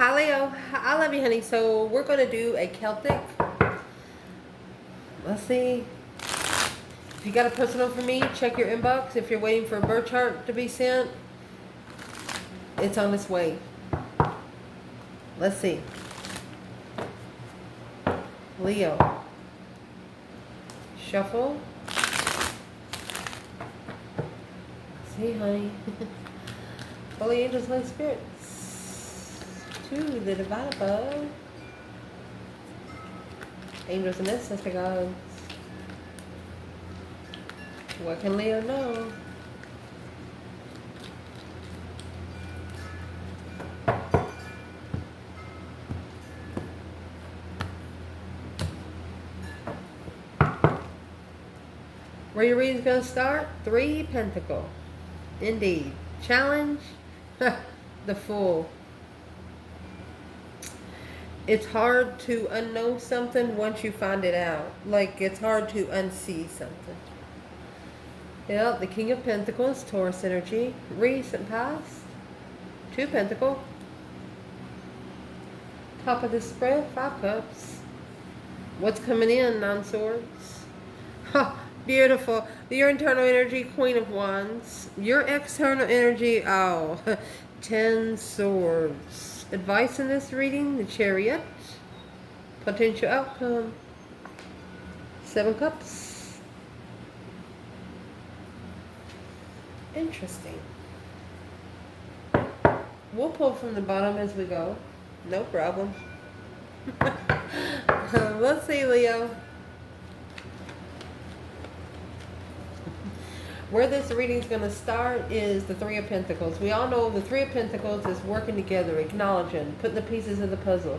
Hi Leo, I love you honey. So we're going to do a Celtic. Let's see. If you got a personal for me, check your inbox. If you're waiting for a birth chart to be sent, it's on its way. Let's see. Leo. Shuffle. See honey. Holy angels, Holy spirits. To the divine above. Angels and ancestor gods. What can Leo know? Where your reading's going to start? 3 Pentacle. Indeed. Challenge. The Fool. It's hard to unknow something once you find it out. Like, it's hard to unsee something. Yeah, the King of Pentacles, Taurus energy. Recent past. 2 Pentacle. Top of the spread, 5 Cups. What's coming in? 9 Swords. Ha! Beautiful. Your internal energy, Queen of Wands. Your external energy, 10 Swords. Advice in this reading, the Chariot. Potential outcome, 7 Cups. Interesting. We'll pull from the bottom as we go. No problem. Let's see, Leo. Where this reading is going to start is the 3 of Pentacles. We all know the 3 of Pentacles is working together, acknowledging, putting the pieces of the puzzle.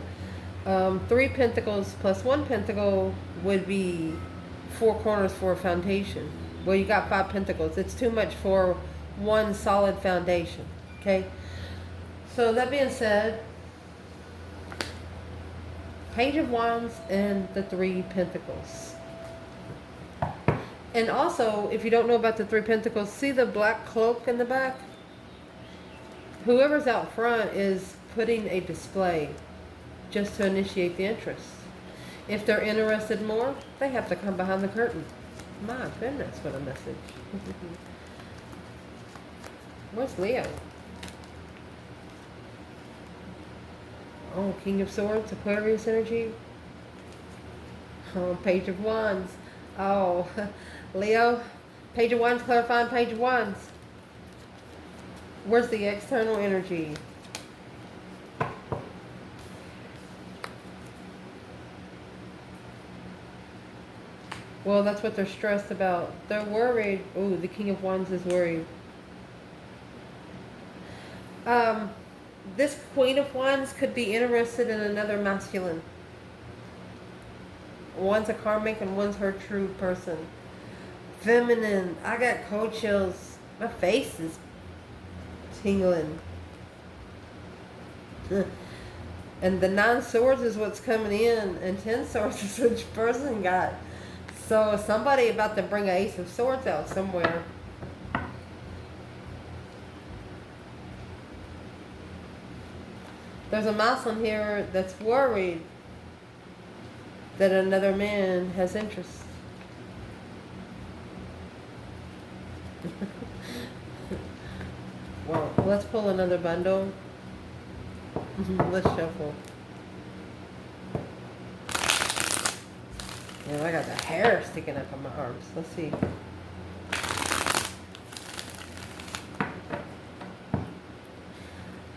3 Pentacles plus 1 Pentacle would be 4 corners for a foundation. Well, you got 5 Pentacles. It's too much for one solid foundation. Okay? So that being said, Page of Wands and the 3 Pentacles. And also, if you don't know about the 3 Pentacles, see the black cloak in the back? Whoever's out front is putting a display just to initiate the interest. If they're interested more, they have to come behind the curtain. My goodness, what a message. Where's Leo? Oh, King of Swords, Aquarius energy. Oh, Page of Wands. Oh, Leo, Page of Wands, clarifying Page of Wands. Where's the external energy? Well, that's what they're stressed about. They're worried. Oh, the King of Wands is worried. This Queen of Wands could be interested in another masculine. One's a karmic and one's her true person. Feminine. I got cold chills. My face is tingling. And the 9 Swords is what's coming in. And 10 Swords is which person got. So somebody about to bring an Ace of Swords out somewhere. There's a masculine here that's worried that another man has interest. Well, let's pull another bundle. Let's shuffle. Yeah, I got the hair sticking up on my arms. Let's see.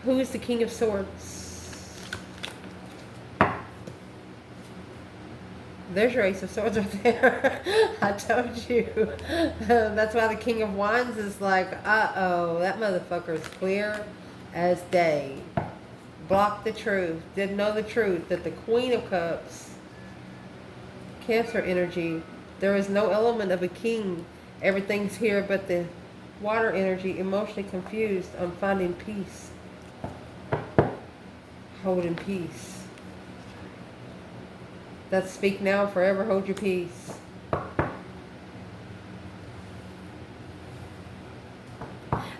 Who is the King of Swords? There's your Ace of Swords right there. I told you. That's why the King of Wands is like, uh-oh, that motherfucker is clear as day. Blocked the truth. Didn't know the truth that the Queen of Cups, Cancer energy, there is no element of a king. Everything's here but the water energy, emotionally confused on finding peace. Holding peace. That's speak now, forever hold your peace.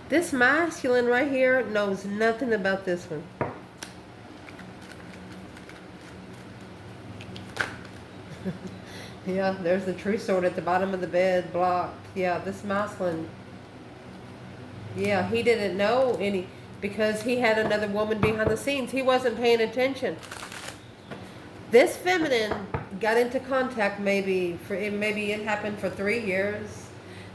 This masculine right here knows nothing about this one. Yeah, there's the true sword at the bottom of the bed, blocked. Yeah, this masculine. Yeah, he didn't know any because he had another woman behind the scenes. He wasn't paying attention. This feminine got into contact maybe it happened for 3 years,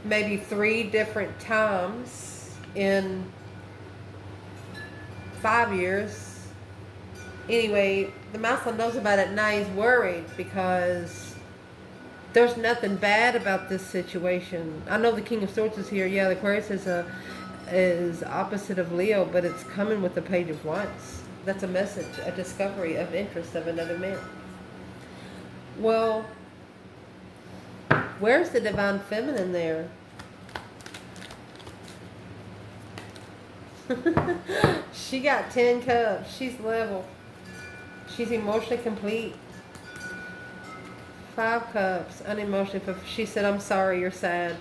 maybe 3 different times in 5 years. Anyway, the masculine knows about it. Now he's worried because there's nothing bad about this situation. I know the King of Swords is here. Yeah, the Aquarius is opposite of Leo, but it's coming with the Page of Wands. That's a message, a discovery of interest of another man. Well, where's the divine feminine there? She got 10 cups. She's level. She's emotionally complete. 5 cups, unemotionally. She said, I'm sorry, you're sad.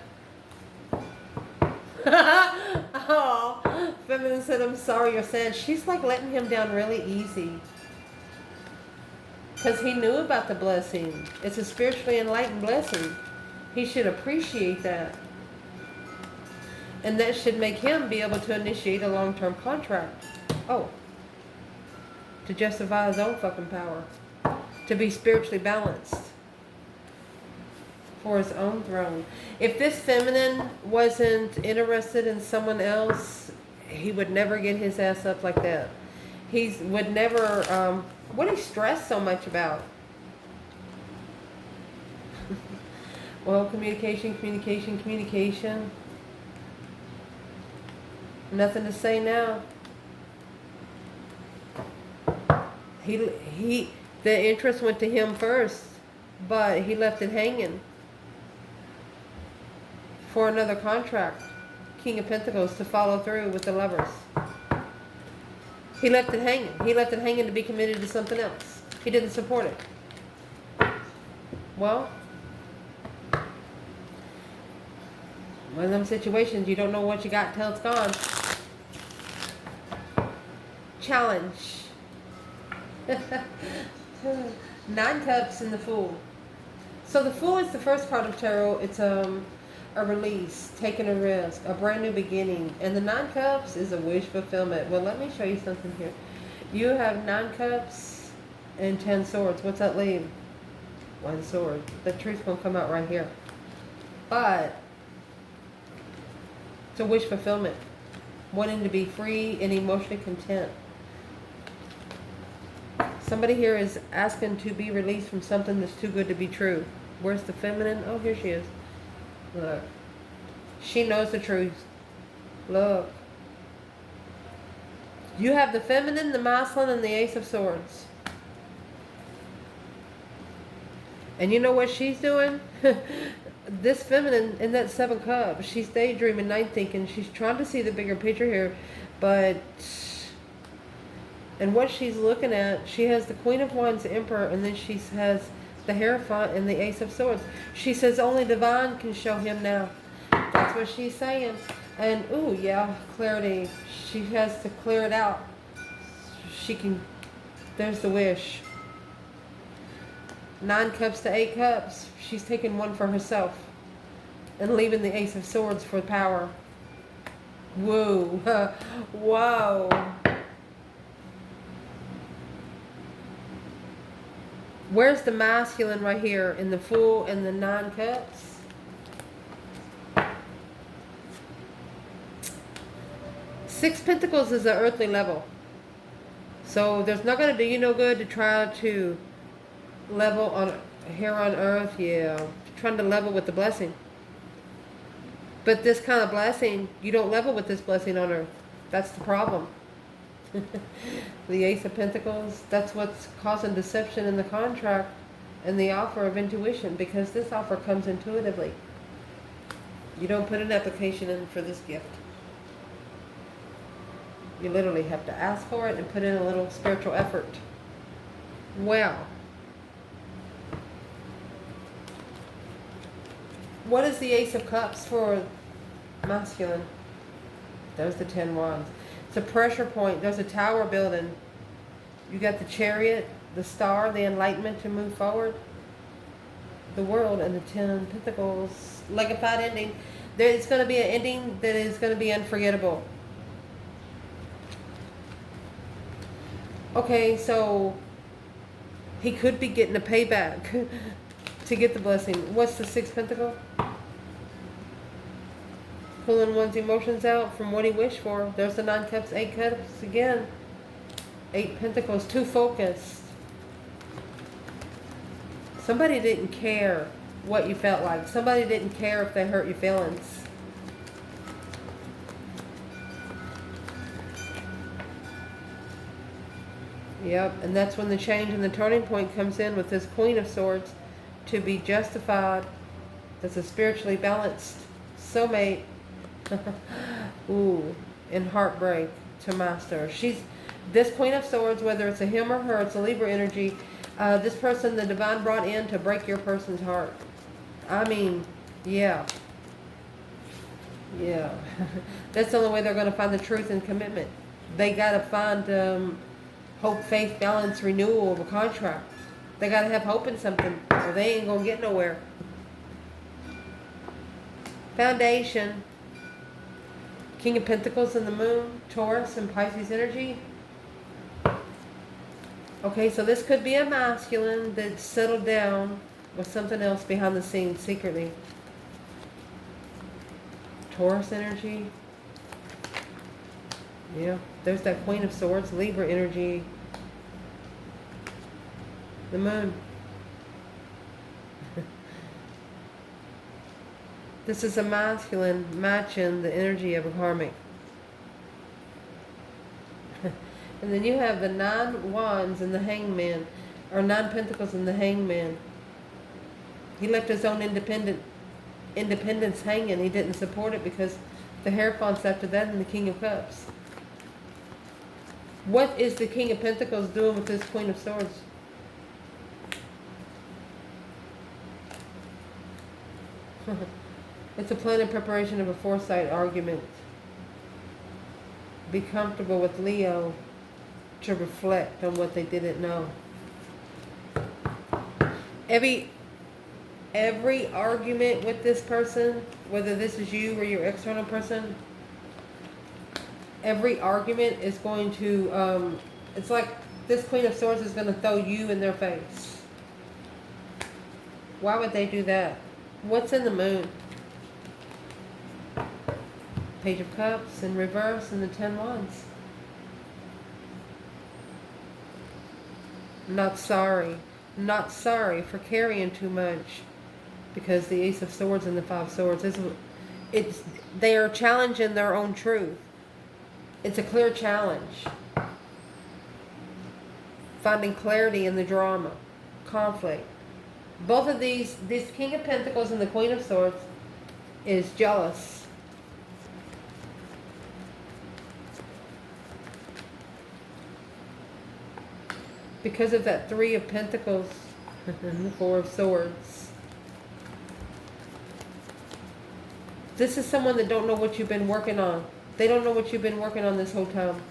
Oh, feminine said, I'm sorry, you're sad. She's like letting him down really easy. Because he knew about the blessing. It's a spiritually enlightened blessing. He should appreciate that. And that should make him be able to initiate a long-term contract. Oh. To justify his own fucking power. To be spiritually balanced. For his own throne. If this feminine wasn't interested in someone else, he would never get his ass up like that. He would never, what he stressed so much about. Well, communication. Nothing to say now. The interest went to him first, but he left it hanging for another contract. King of Pentacles to follow through with the Lovers. He left it hanging. He left it hanging to be committed to something else. He didn't support it. Well, one of them situations, you don't know what you got till it's gone. Challenge. 9 cups and the Fool. So the Fool is the first card of tarot. It's a release, taking a risk, a brand new beginning. And the 9 cups is a wish fulfillment. Well, let me show you something here. You have 9 cups and 10 swords. What's that leave? 1 sword. The truth's going to come out right here. But it's a wish fulfillment. Wanting to be free and emotionally content. Somebody here is asking to be released from something that's too good to be true. Where's the feminine? Oh, here she is. Look. She knows the truth. Look. You have the feminine, the masculine, and the Ace of Swords. And you know what she's doing? This feminine in that 7 cups, she's daydreaming, night thinking. She's trying to see the bigger picture here. But, and what she's looking at, she has the Queen of Wands, the Emperor, and then she has the Hierophant and the Ace of Swords. She says only divine can show him now. That's what she's saying. And, ooh, yeah, clarity. She has to clear it out. She can, there's the wish. 9 cups to 8 cups. She's taking 1 for herself. And leaving the Ace of Swords for power. Whoa. Whoa. Where's the masculine right here in the Fool and the 9 cups? Six Pentacles is an earthly level. So there's not going to do you no good to try to level on here on earth. Yeah. Trying to level with the blessing. But this kind of blessing, you don't level with this blessing on earth. That's the problem. The Ace of Pentacles, that's what's causing deception in the contract and the offer of intuition, because this offer comes intuitively. You don't put an application in for this gift. You literally have to ask for it and put in a little spiritual effort. Well, what is the Ace of Cups for masculine? There's the 10 Wands. It's a pressure point. There's a tower building. You got the Chariot, the Star, the enlightenment to move forward. the World and the 10 Pentacles. Like a fight ending. It's going to be an ending that is going to be unforgettable. Okay, so he could be getting a payback to get the blessing. What's the 6th Pentacle? Pulling one's emotions out from what he wished for. There's the 9 Cups, 8 Cups again. 8 Pentacles, too focused. Somebody didn't care what you felt like. Somebody didn't care if they hurt your feelings. Yep, and that's when the change and the turning point comes in with this Queen of Swords. To be justified. That's a spiritually balanced soulmate. Ooh, in heartbreak to master. This Queen of Swords, whether it's a him or her, it's a Libra energy. This person the divine brought in to break your person's heart. I mean, yeah. Yeah. That's the only way they're going to find the truth and commitment. They got to find hope, faith, balance, renewal of a contract. They got to have hope in something, or they ain't going to get nowhere. Foundation. King of Pentacles and the Moon. Taurus and Pisces energy. Okay, so this could be a masculine that's settled down with something else behind the scenes secretly. Taurus energy. Yeah, there's that Queen of Swords, Libra energy. The Moon. This is a masculine matching the energy of a karmic. And then you have the 9 Wands and the Hangman, or 9 Pentacles and the Hangman. He left his own independence hanging. He didn't support it because the Hierophant's after that and the King of Cups. What is the King of Pentacles doing with this Queen of Swords? It's a plan and preparation of a foresight argument. Be comfortable with Leo to reflect on what they didn't know. Every argument with this person, whether this is you or your external person, every argument is going to, it's like this Queen of Swords is going to throw you in their face. Why would they do that? What's in the Moon? Page of Cups in reverse and the 10 Wands. Not sorry. Not sorry for carrying too much. Because the Ace of Swords and the 5 Swords, they are challenging their own truth. It's a clear challenge. Finding clarity in the drama. Conflict. Both of these King of Pentacles and the Queen of Swords is jealous. Because of that 3 of Pentacles and the 4 of Swords. This is someone that don't know what you've been working on. They don't know what you've been working on this whole time.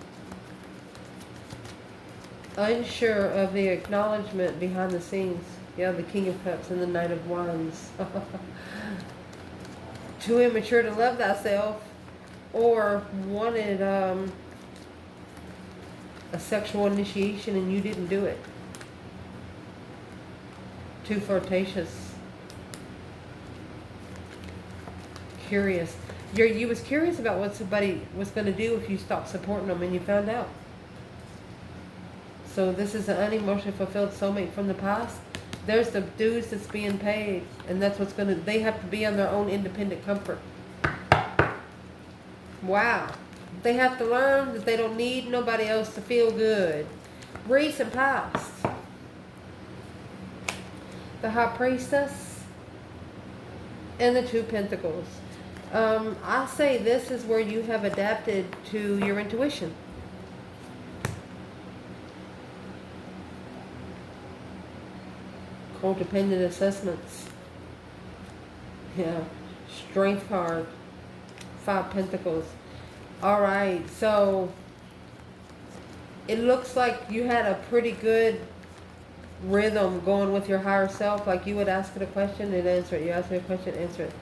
Unsure of the acknowledgement behind the scenes. Yeah, the King of Cups and the Knight of Wands. Too immature to love thyself. Or wanted a sexual initiation and you didn't do it. Too flirtatious. Curious. You was curious about what somebody was going to do if you stopped supporting them, and you found out. So this is an unemotionally fulfilled soulmate from the past. There's the dues that's being paid, and that's what's going to, they have to be on their own independent comfort. Wow. They have to learn that they don't need nobody else to feel good. Recent past. The High Priestess and the 2 Pentacles. I say this is where you have adapted to your intuition. Codependent assessments. Yeah. Strength card. 5 Pentacles. Alright, so it looks like you had a pretty good rhythm going with your higher self. Like you would ask it a question and answer it. You ask it a question, answer it.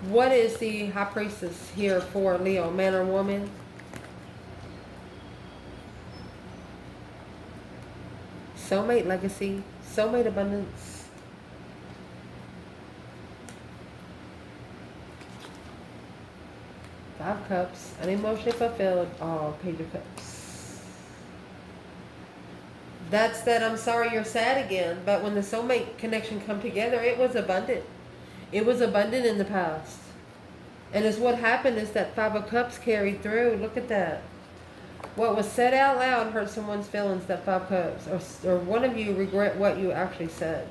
What is the High Priestess here for, Leo? Man or woman? Soulmate legacy. Soulmate abundance. Five Cups. Unemotionally fulfilled. Oh, Page of Cups. That's that I'm sorry you're sad again. But when the soulmate connection come together, it was abundant. It was abundant in the past. And it's what happened is that Five of Cups carried through. Look at that. What was said out loud hurt someone's feelings, that Five Cups. Or one of you regret what you actually said.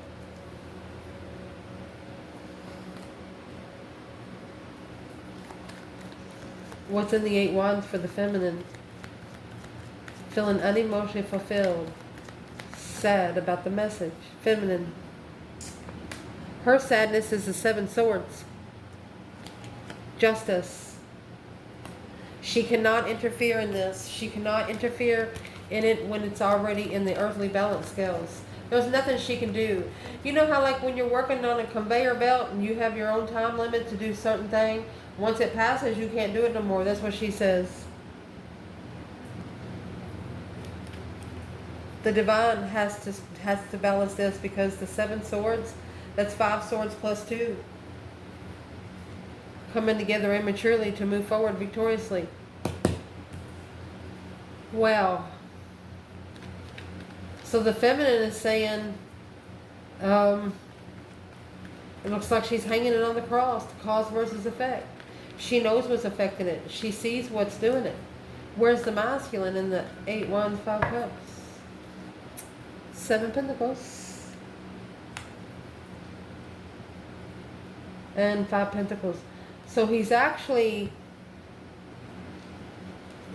What's in the Eight Wands for the feminine? Feeling unemotionally fulfilled. Sad about the message. Feminine. Her sadness is the Seven Swords. Justice. She cannot interfere in this. She cannot interfere in it when it's already in the earthly balance scales. There's nothing she can do. You know how like when you're working on a conveyor belt and you have your own time limit to do certain thing, once it passes you can't do it no more. That's what she says. The divine has to balance this because the Seven Swords, that's 5 swords plus 2. Coming together immaturely to move forward victoriously. Wow. So the feminine is saying, it looks like she's hanging it on the cross, cause versus effect. She knows what's affecting it. She sees what's doing it. Where's the masculine in the 8 Wands, 5 Cups? 7 Pentacles. And 5 Pentacles. So he's actually,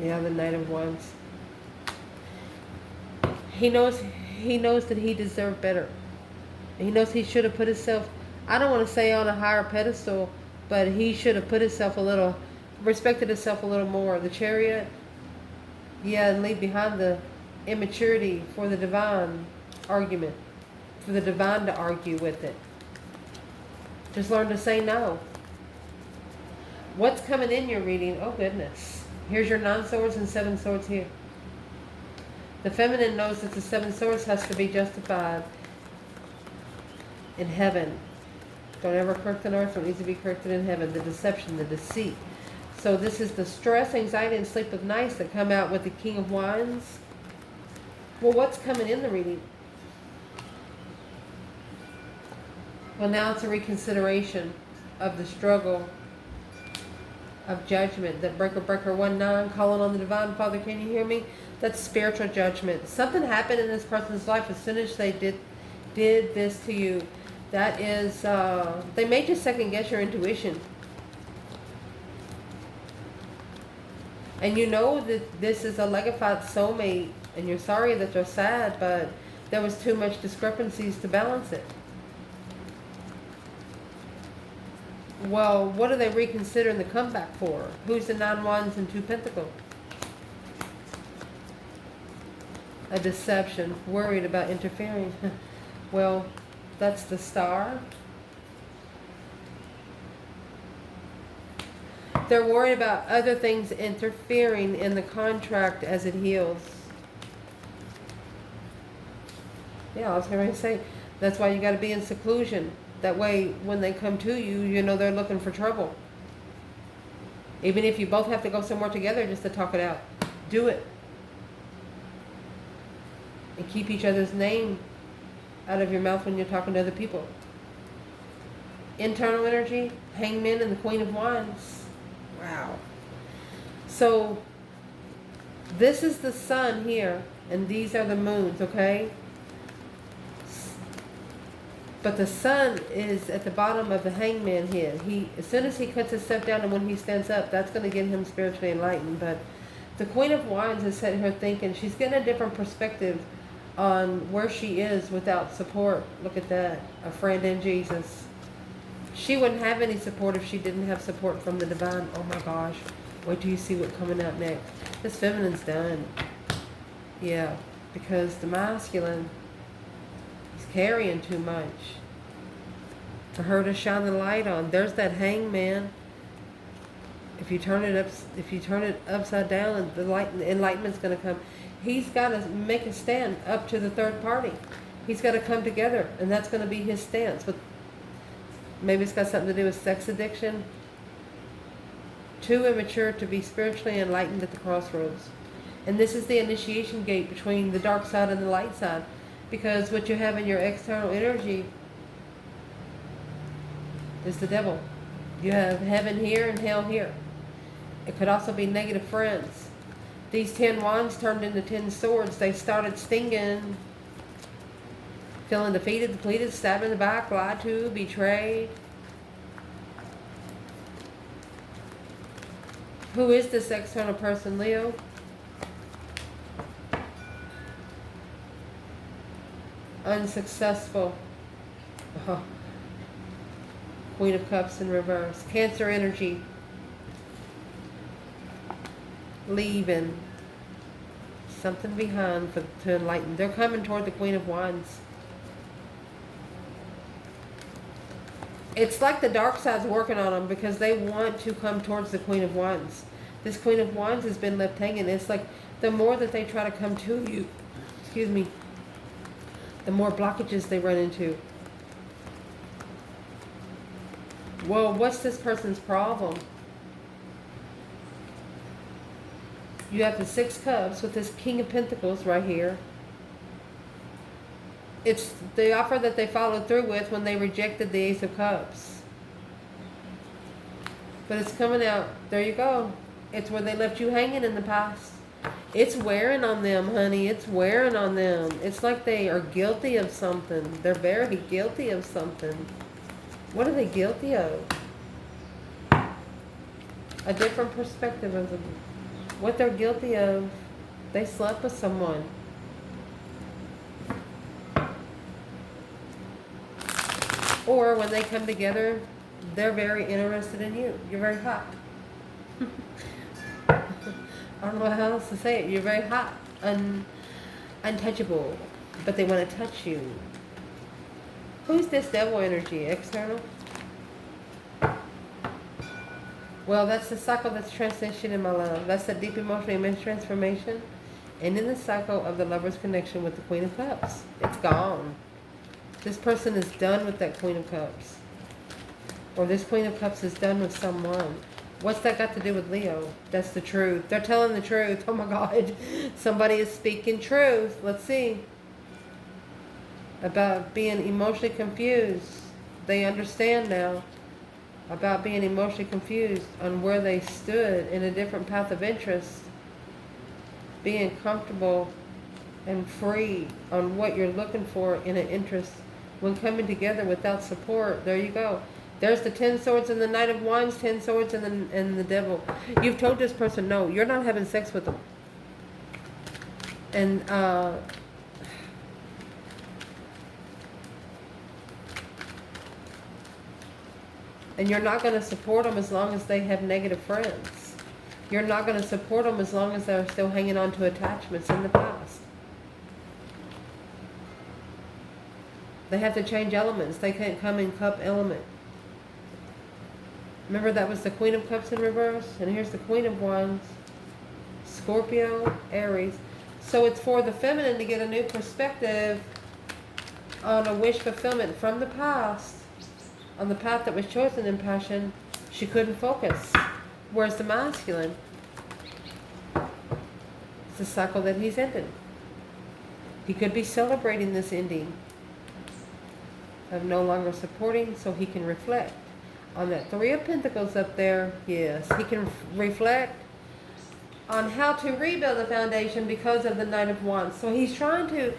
yeah, the Knight of Wands. He knows that he deserved better. He knows he should have put himself, I don't want to say on a higher pedestal, but he should have put himself a little, respected himself a little more. The Chariot, yeah, and leave behind the immaturity for the divine argument, for the divine to argue with it. Just learn to say no. What's coming in your reading? Oh goodness. Here's your 9 swords and 7 swords here. The feminine knows that the 7 swords has to be justified in heaven. Don't ever correct on earth, what needs to be corrected in heaven. The deception, the deceit. So this is the stress, anxiety, and sleep of nights that come out with the King of Wands. Well, what's coming in the reading? Well, now it's a reconsideration of the struggle of judgment. That breaker 1-9, calling on the divine. Father, can you hear me? That's spiritual judgment. Something happened in this person's life as soon as they did this to you. That is, they made you second guess your intuition. And you know that this is a legified soulmate, and you're sorry that they're sad, but there was too much discrepancies to balance it. Well, what are they reconsidering the comeback for? Who's the 9 Wands and 2 Pentacles? A deception. Worried about interfering. Well, that's the Star. They're worried about other things interfering in the contract as it heals. Yeah, I was going to say, that's why you got to be in seclusion. That way, when they come to you, you know they're looking for trouble. Even if you both have to go somewhere together just to talk it out. Do it. And keep each other's name out of your mouth when you're talking to other people. Internal energy, Hangman and the Queen of Wands. Wow. So, this is the sun here, and these are the moons, okay? But the sun is at the bottom of the Hangman here. As soon as he cuts his stuff down and when he stands up, that's going to get him spiritually enlightened. But the Queen of Wands is sitting here thinking, she's getting a different perspective on where she is without support. Look at that. A friend in Jesus. She wouldn't have any support if she didn't have support from the divine. Oh my gosh. Wait till you see what's coming out next. This feminine's done. Yeah. Because the masculine, carrying too much for her to shine the light on. There's that hangman. If you turn it upside down, the enlightenment's going to come. He's got to make a stand up to the third party. He's got to come together, and that's going to be his stance. But maybe it's got something to do with sex addiction. Too immature to be spiritually enlightened at the crossroads. And this is the initiation gate between the dark side and the light side. Because what you have in your external energy is the devil. You have heaven here and hell here. It could also be negative friends. These 10 wands turned into 10 swords. They started stinging, feeling defeated, depleted, stabbed in the back, lied to, betrayed. Who is this external person, Leo? Unsuccessful. Oh. Queen of Cups in reverse. Cancer energy. Leaving something behind to enlighten. They're coming toward the Queen of Wands. It's like the dark side's working on them because they want to come towards the Queen of Wands. This Queen of Wands has been left hanging. It's like the more that they try to come to you, excuse me, the more blockages they run into. Well, what's this person's problem? You have the 6 cups with this King of Pentacles right here. It's the offer that they followed through with when they rejected the Ace of Cups. But it's coming out. There you go. It's where they left you hanging in the past. It's wearing on them, honey. It's wearing on them. It's like they are guilty of something. They're very guilty of something. What are they guilty of? A different perspective of them. What they're guilty of. They slept with someone. Or when they come together, they're very interested in you. You're very hot. I don't know how else to say it. You're very hot. Untouchable. But they want to touch you. Who's this devil energy? External? Well, that's the cycle that's transitioning, my love. That's the deep emotional immense transformation. And in the cycle of the lover's connection with the Queen of Cups. It's gone. This person is done with that Queen of Cups. Or this Queen of Cups is done with someone. What's that got to do with Leo? That's the truth. They're telling the truth. Oh my God. Somebody is speaking truth. Let's see. About being emotionally confused. They understand now. About being emotionally confused on where they stood in a different path of interest. Being comfortable and free on what you're looking for in an interest. When coming together without support, there you go. There's the 10 swords and the Knight of Wands, 10 swords and the devil. You've told this person, no, you're not having sex with them. And you're not going to support them as long as they have negative friends. You're not going to support them as long as they're still hanging on to attachments in the past. They have to change elements. They can't come in cup element. Remember that was the Queen of Cups in reverse? And here's the Queen of Wands. Scorpio, Aries. So it's for the feminine to get a new perspective on a wish fulfillment from the past. On the path that was chosen in passion, she couldn't focus. Where's the masculine? It's the cycle that he's ended. He could be celebrating this ending of no longer supporting, so he can reflect. On that 3 of Pentacles up there, yes, he can reflect on how to rebuild the foundation because of the Knight of Wands. So he's trying to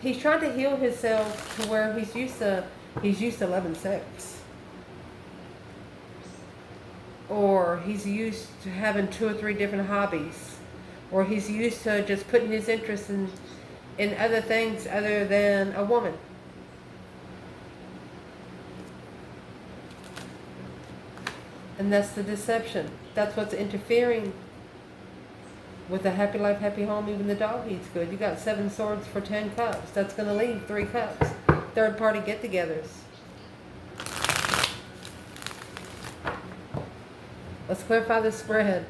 heal himself to where he's used to loving sex. Or he's used to having 2 or 3 different hobbies. Or he's used to just putting his interest in other things other than a woman. And that's the deception. That's what's interfering with a happy life, happy home. Even the dog eats good. You got 7 swords for 10 cups. That's going to leave 3 cups. third-party get-togethers. Let's clarify the spread.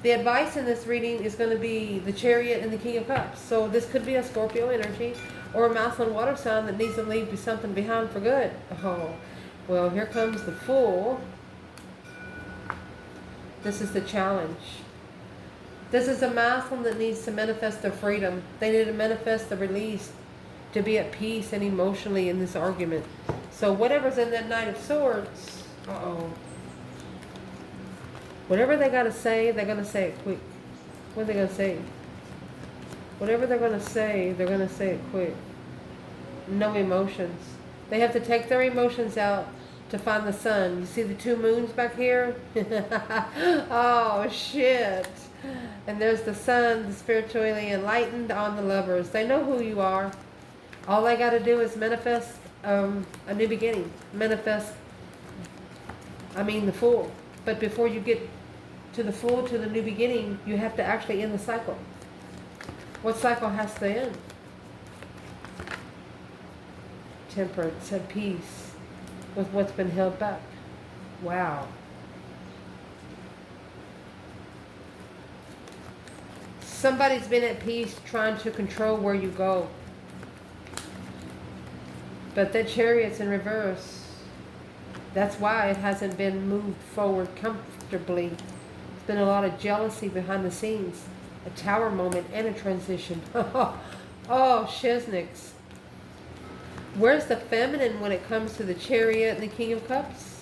The advice in this reading is going to be the Chariot and the King of Cups. So this could be a Scorpio energy or a masculine water sign that needs to leave something behind for good. Oh, well, here comes the Fool. This is the challenge. This is a masculine that needs to manifest their freedom. They need to manifest the release, to be at peace and emotionally in this argument. So whatever's in that Knight of Swords, whatever they got to say, they're going to say it quick. What are they going to say? Whatever they're going to say it quick. No emotions. They have to take their emotions out to find the sun. You see the two moons back here? Oh, shit. And there's the sun, the spiritually enlightened on the lovers. They know who you are. All they got to do is manifest a new beginning. Manifest, the Fool. But before you get to the Fool, to the new beginning, you have to actually end the cycle. What cycle has to end? Temperance, at peace with what's been held back. Wow. Somebody's been at peace trying to control where you go. But that Chariot's in reverse. That's why it hasn't been moved forward comfortably. There's been a lot of jealousy behind the scenes. A Tower moment and a transition. Oh, Shizniks. Where's the feminine when it comes to the Chariot and the King of Cups?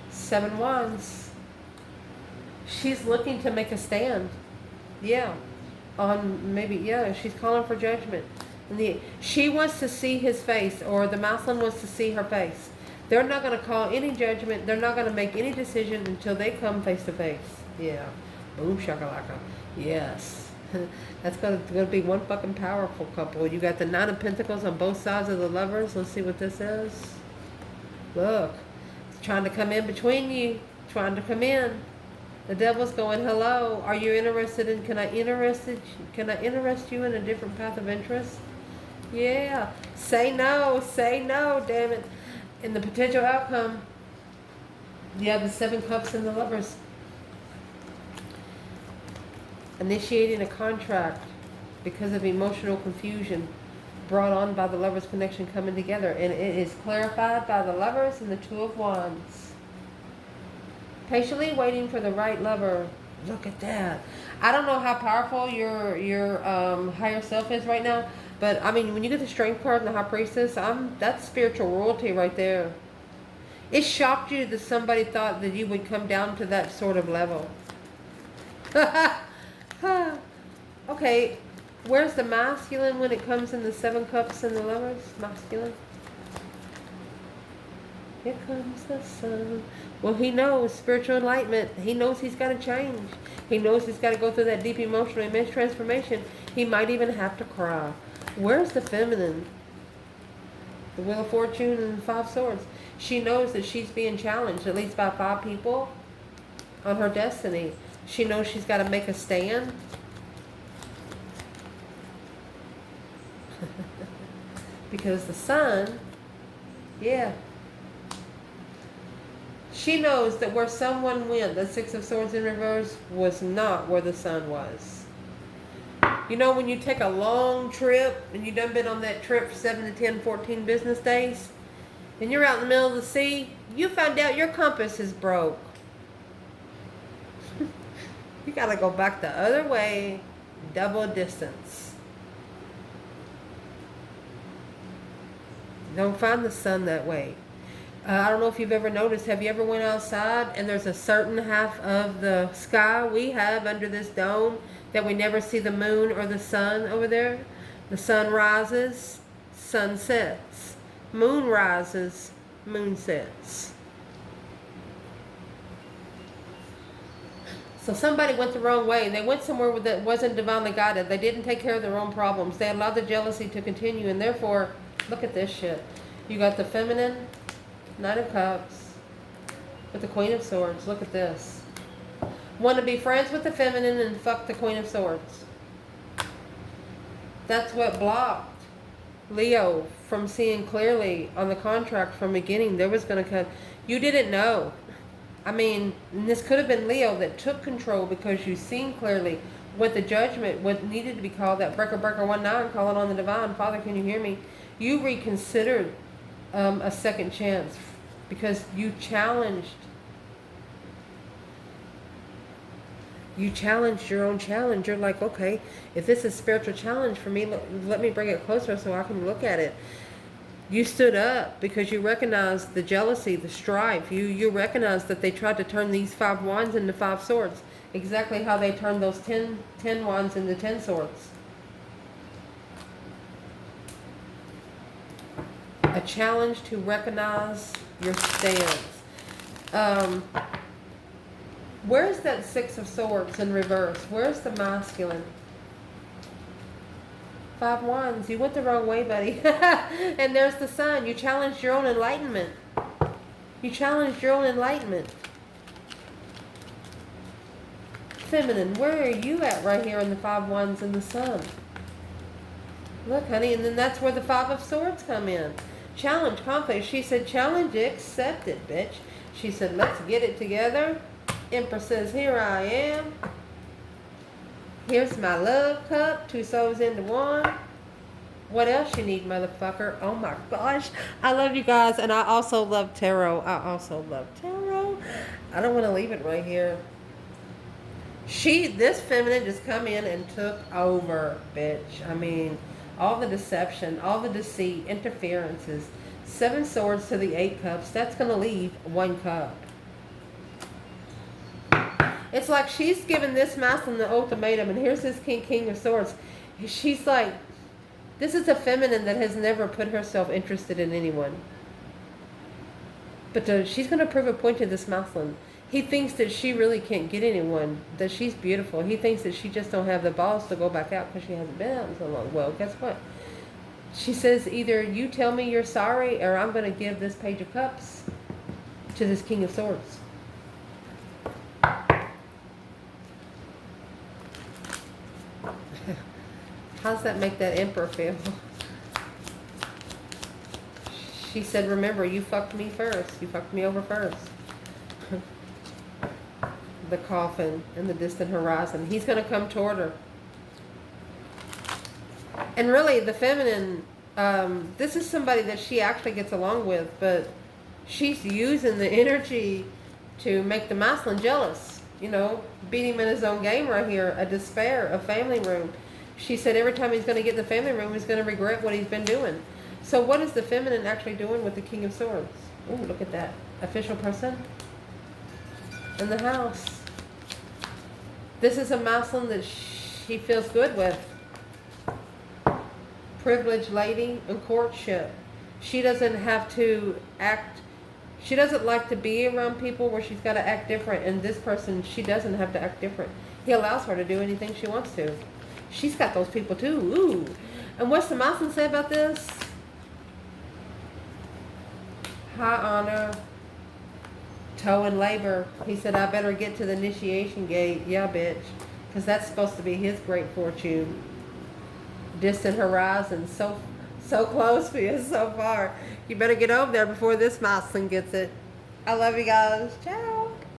7 Wands. She's looking to make a stand. Yeah. She's calling for judgment. She wants to see his face, or the masculine wants to see her face. They're not going to call any judgment. They're not going to make any decision until they come face to face. Yeah. Boom shakalaka. Yes. That's going to be one fucking powerful couple. You got the 9 of Pentacles on both sides of the lovers. Let's see what this is. Look. It's trying to come in between you. Trying to come in. The Devil's going, hello. Are you interested in, can I interest you in a different path of interest? Yeah. Say no, damn it. In the potential outcome, you have the 7 Cups and the Lovers. Initiating a contract because of emotional confusion brought on by the Lovers connection coming together. And it is clarified by the Lovers and the 2 of Wands. Patiently waiting for the right lover. Look at that. I don't know how powerful your higher self is right now, but when you get the Strength card and the High Priestess, that's spiritual royalty right there. It shocked you that somebody thought that you would come down to that sort of level. Okay, where's the masculine when it comes in the 7 Cups and the Lovers? Masculine. Here comes the sun. Well, he knows spiritual enlightenment. He knows he's got to change. He knows he's got to go through that deep emotional immense transformation. He might even have to cry. Where's the feminine? The Wheel of Fortune and 5 Swords. She knows that she's being challenged at least by 5 people on her destiny. She knows she's got to make a stand. Because the sun, yeah. She knows that where someone went, the 6 of Swords in reverse, was not where the sun was. You know, when you take a long trip, and you've done been on that trip for 7 to 10, 14 business days, and you're out in the middle of the sea, you find out your compass is broke. You got to go back the other way, double distance. Don't find the sun that way. I don't know if you've ever noticed, have you ever went outside and there's a certain half of the sky we have under this dome that we never see the moon or the sun over there? The sun rises, sun sets. Moon rises, moon sets. So somebody went the wrong way. They went somewhere that wasn't divinely guided. They didn't take care of their own problems. They allowed the jealousy to continue, and therefore, look at this shit. You got the feminine, Knight of Cups, with the Queen of Swords. Look at this. Want to be friends with the feminine and fuck the Queen of Swords. That's what blocked Leo from seeing clearly on the contract from the beginning. There was going to come. You didn't know. I mean, this could have been Leo that took control because you seen clearly what the judgment, what needed to be called, that breaker 19, calling on the divine. Father, can you hear me? You reconsidered a second chance because you challenged your own challenge. You're like, okay, if this is a spiritual challenge for me, let me bring it closer so I can look at it. You stood up because you recognized the jealousy, the strife. You recognized that they tried to turn these 5 wands into 5 swords. Exactly how they turned those 10 wands into 10 swords. A challenge to recognize your stance. Where's that 6 of swords in reverse? Where's the masculine? 5 wands. You went the wrong way, buddy. And there's the sun. You challenged your own enlightenment. You challenged your own enlightenment. Feminine, where are you at right here in the 5 wands and the sun? Look, honey, and then that's where the 5 of swords come in. Challenge, conflict. She said, challenge, accept it, bitch. She said, let's get it together. Empress says, here I am. Here's my love cup. 2 souls into 1. What else you need, motherfucker? Oh my gosh. I love you guys. And I also love tarot. I don't want to leave it right here. This feminine just come in and took over, bitch. I mean, all the deception, all the deceit, interferences. 7 swords to the 8 cups. That's going to leave 1 cup. It's like she's giving this masculine the ultimatum, and here's this king of swords. She's like, this is a feminine that has never put herself interested in anyone. But she's going to prove a point to this masculine. He thinks that she really can't get anyone, that she's beautiful. He thinks that she just don't have the balls to go back out because she hasn't been out in so long. Well, guess what? She says, either you tell me you're sorry, or I'm going to give this Page of Cups to this King of Swords. How's that make that Emperor feel? She said, remember, you fucked me first. You fucked me over first. The coffin and the distant horizon. He's going to come toward her. And really, the feminine, this is somebody that she actually gets along with, but she's using the energy to make the masculine jealous. You know, beat him in his own game right here. A despair, a family room. She said every time he's going to get in the family room, he's going to regret what he's been doing. So what is the feminine actually doing with the King of Swords? Oh, look at that. Official person in the house. This is a masculine that she feels good with. Privileged lady in courtship. She doesn't have to act. She doesn't like to be around people where she's got to act different. And this person, she doesn't have to act different. He allows her to do anything she wants to. She's got those people too. Ooh. And what's the masculine say about this? High honor, toe and labor. He said, I better get to the initiation gate. Yeah, bitch. Because that's supposed to be his great fortune. Distant horizon. So close for you, so far. You better get over there before this masculine gets it. I love you guys. Ciao.